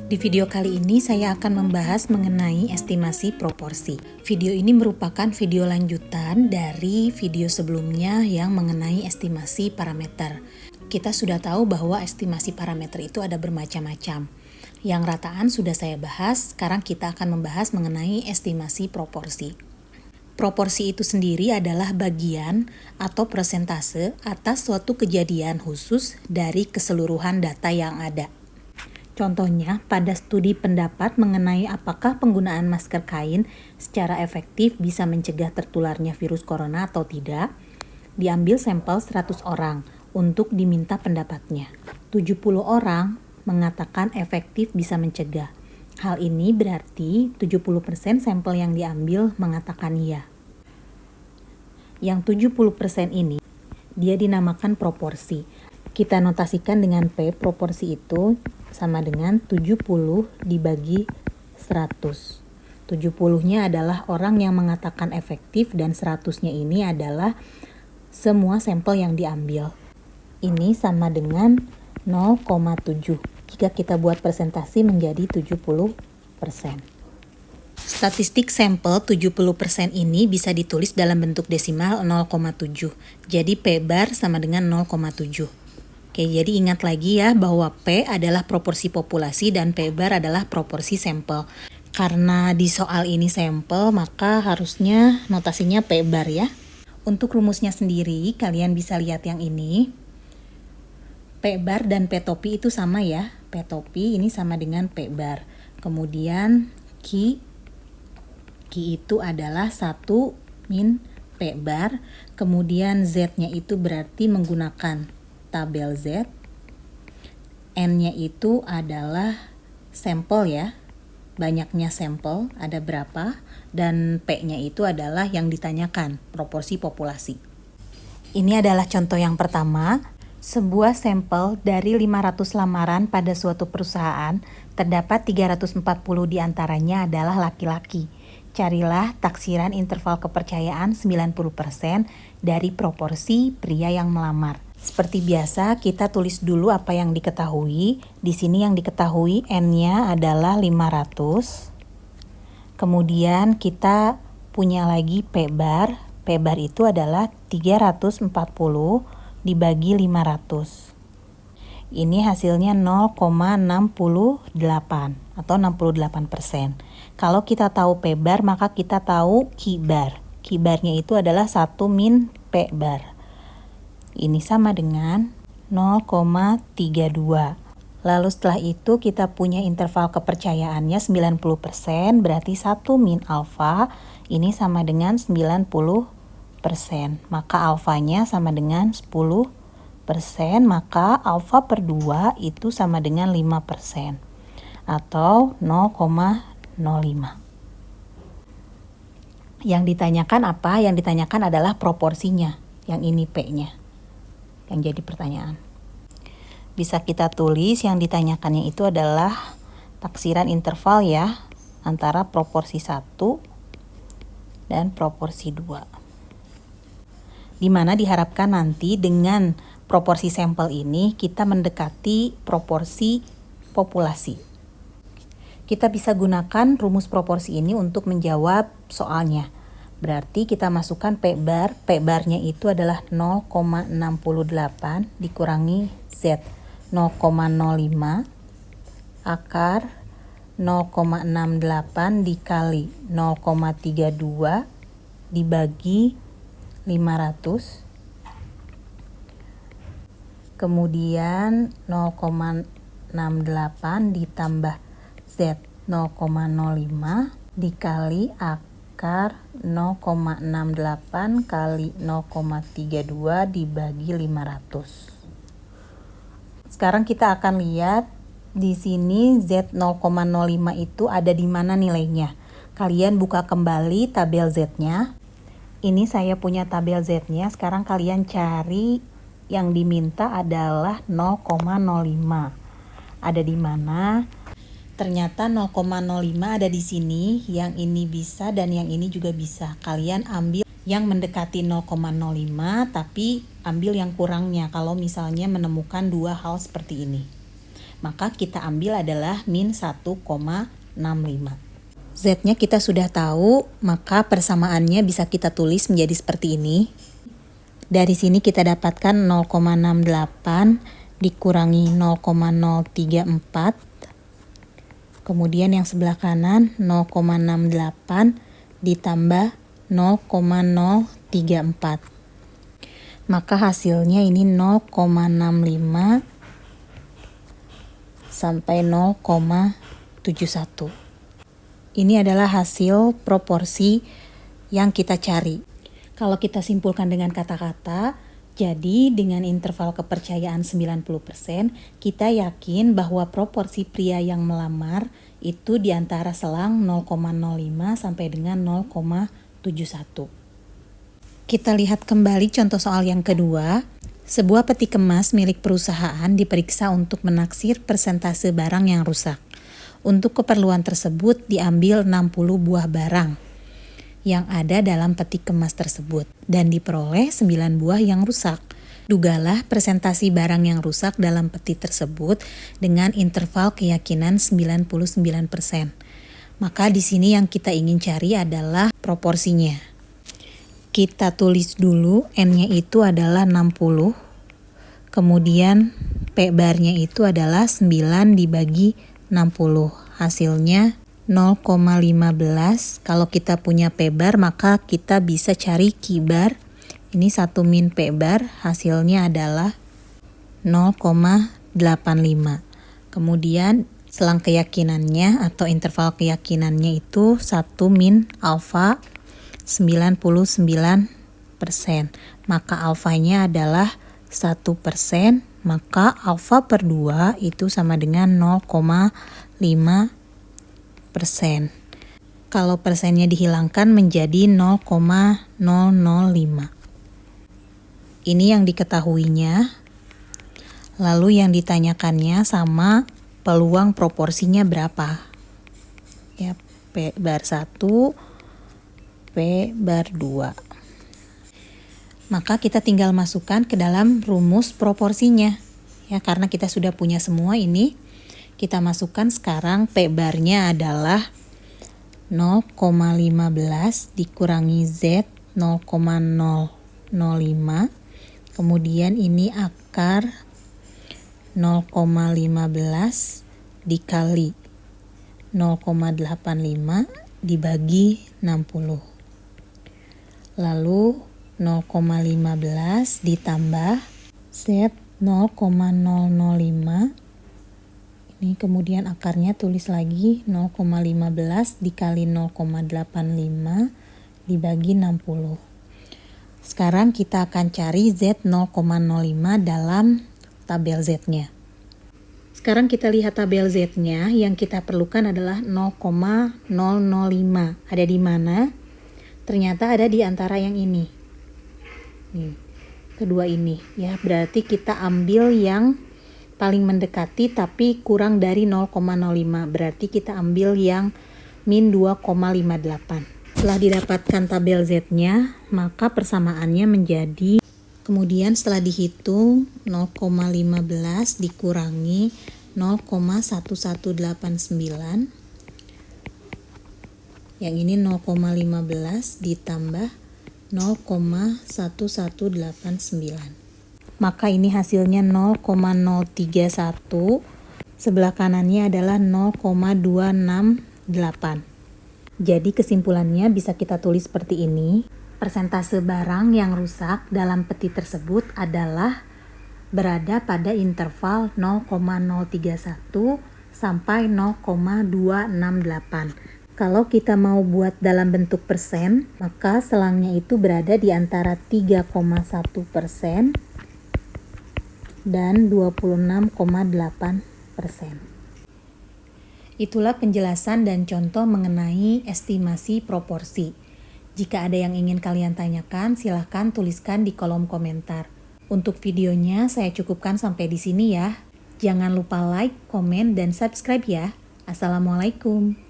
Di video kali ini saya akan membahas mengenai estimasi proporsi. Video ini merupakan video lanjutan dari video sebelumnya yang mengenai estimasi parameter. Kita sudah tahu bahwa estimasi parameter itu ada bermacam-macam. Yang rataan sudah saya bahas, sekarang kita akan membahas mengenai estimasi proporsi. Proporsi itu sendiri adalah bagian atau persentase atas suatu kejadian khusus dari keseluruhan data yang ada. Contohnya, pada studi pendapat mengenai apakah penggunaan masker kain secara efektif bisa mencegah tertularnya virus corona atau tidak, diambil sampel 100 orang untuk diminta pendapatnya. 70 orang mengatakan efektif bisa mencegah. Hal ini berarti 70% sampel yang diambil mengatakan iya. Yang 70% ini, dia dinamakan proporsi. Kita notasikan dengan P, proporsi itu sama dengan 70 dibagi 100. 70-nya adalah orang yang mengatakan efektif dan 100-nya ini adalah semua sampel yang diambil. Ini sama dengan 0,7. Jika kita buat presentasi menjadi 70%. Statistik sampel 70% ini bisa ditulis dalam bentuk desimal 0,7. Jadi P bar sama dengan 0,7. Oke, jadi ingat lagi ya bahwa P adalah proporsi populasi dan P bar adalah proporsi sampel. Karena di soal ini sampel, maka harusnya notasinya P bar ya. Untuk rumusnya sendiri, kalian bisa lihat yang ini. P bar dan P topi itu sama ya. P topi ini sama dengan P bar. Kemudian Q itu adalah 1 min P bar. Kemudian Z-nya itu berarti menggunakan tabel Z, N-nya itu adalah sampel ya, banyaknya sampel, ada berapa, dan P-nya itu adalah yang ditanyakan, proporsi populasi. Ini adalah contoh yang pertama, sebuah sampel dari 500 lamaran pada suatu perusahaan, terdapat 340 diantaranya adalah laki-laki. Carilah taksiran interval kepercayaan 90% dari proporsi pria yang melamar. Seperti biasa, kita tulis dulu apa yang diketahui. Di sini yang diketahui N-nya adalah 500. Kemudian kita punya lagi P bar. P bar itu adalah 340 dibagi 500. Ini hasilnya 0,68 atau 68%. Kalau kita tahu P bar, maka kita tahu Q bar. Q barnya itu adalah 1 min P bar. Ini sama dengan 0,32. Lalu setelah itu kita punya interval kepercayaannya 90%, berarti 1 min alfa ini sama dengan 90%. Maka alfanya sama dengan 10%, maka alfa per 2 itu sama dengan 5%. Atau 0,05. Yang ditanyakan apa? Yang ditanyakan adalah proporsinya. Yang ini P-nya. Yang jadi pertanyaan. Bisa kita tulis yang ditanyakannya itu adalah taksiran interval ya, antara proporsi 1 dan proporsi 2. Dimana diharapkan nanti dengan proporsi sampel ini kita mendekati proporsi populasi. Kita bisa gunakan rumus proporsi ini untuk menjawab soalnya. Berarti kita masukkan P bar, P barnya itu adalah 0,68 dikurangi Z 0,05 akar 0,68 dikali 0,32 dibagi 500. Kemudian 0,68 ditambah Z 0,05 dikali akar 0,68 kali 0,32 dibagi 500. Sekarang kita akan lihat di sini Z 0,05 itu ada di mana nilainya. Kalian buka kembali tabel Z-nya. Ini saya punya tabel Z-nya. Sekarang kalian cari yang diminta adalah 0,05. Ada di mana? Ternyata 0,05 ada di sini, yang ini bisa dan yang ini juga bisa. Kalian ambil yang mendekati 0,05 tapi ambil yang kurangnya kalau misalnya menemukan dua hal seperti ini. Maka kita ambil adalah min 1,65. Z-nya kita sudah tahu, maka persamaannya bisa kita tulis menjadi seperti ini. Dari sini kita dapatkan 0,68 dikurangi 0,034. Kemudian yang sebelah kanan 0,68 ditambah 0,034. Maka hasilnya ini 0,65 sampai 0,71. Ini adalah hasil proporsi yang kita cari. Kalau kita simpulkan dengan kata-kata, jadi dengan interval kepercayaan 90%, kita yakin bahwa proporsi pria yang melamar itu di antara selang 0,05 sampai dengan 0,71. Kita lihat kembali contoh soal yang kedua. Sebuah peti kemas milik perusahaan diperiksa untuk menaksir persentase barang yang rusak. Untuk keperluan tersebut diambil 60 buah barang yang ada dalam peti kemas tersebut dan diperoleh 9 buah yang rusak. Dugalah presentasi barang yang rusak dalam peti tersebut dengan interval keyakinan 99%. Maka di sini yang kita ingin cari adalah proporsinya. Kita tulis dulu N-nya itu adalah 60. Kemudian P barnya itu adalah 9 dibagi 60. Hasilnya 0,15. Kalau kita punya P bar maka kita bisa cari Q bar. Ini 1 min P bar, hasilnya adalah 0,85. Kemudian selang keyakinannya atau interval keyakinannya itu 1 min alfa 99%. Maka alfanya adalah 1%, maka alfa per 2 itu sama dengan 0,5%. Kalau persennya dihilangkan menjadi 0,005. Ini yang diketahuinya. Lalu yang ditanyakannya sama peluang proporsinya berapa. Ya, P bar 1, P bar 2. Maka kita tinggal masukkan ke dalam rumus proporsinya. Ya, karena kita sudah punya semua ini. Kita masukkan sekarang P barnya adalah 0,15 dikurangi Z 0,005. Kemudian ini akar 0,15 dikali 0,85 dibagi 60. Lalu 0,15 ditambah Z 0,005. Ini kemudian akarnya tulis lagi 0,15 dikali 0,85 dibagi 60. Sekarang kita akan cari Z 0,05 dalam tabel Z-nya. Sekarang kita lihat tabel Z-nya, yang kita perlukan adalah 0,005. Ada di mana? Ternyata ada di antara yang ini. Nih, kedua ini ya, berarti kita ambil yang paling mendekati tapi kurang dari 0,05. Berarti kita ambil yang min 2,58. Setelah didapatkan tabel Z-nya, maka persamaannya menjadi, kemudian setelah dihitung 0,15 dikurangi 0,1189. Yang ini 0,15 ditambah 0,1189. Maka ini hasilnya 0,031. Sebelah kanannya adalah 0,268. Jadi kesimpulannya bisa kita tulis seperti ini. Persentase barang yang rusak dalam peti tersebut adalah berada pada interval 0,031 sampai 0,268. Kalau kita mau buat dalam bentuk persen, maka selangnya itu berada di antara 3,1% dan 26,8%. Itulah penjelasan dan contoh mengenai estimasi proporsi. Jika ada yang ingin kalian tanyakan, silahkan tuliskan di kolom komentar. Untuk videonya saya cukupkan sampai di sini ya. Jangan lupa like, komen, dan subscribe ya. Assalamualaikum.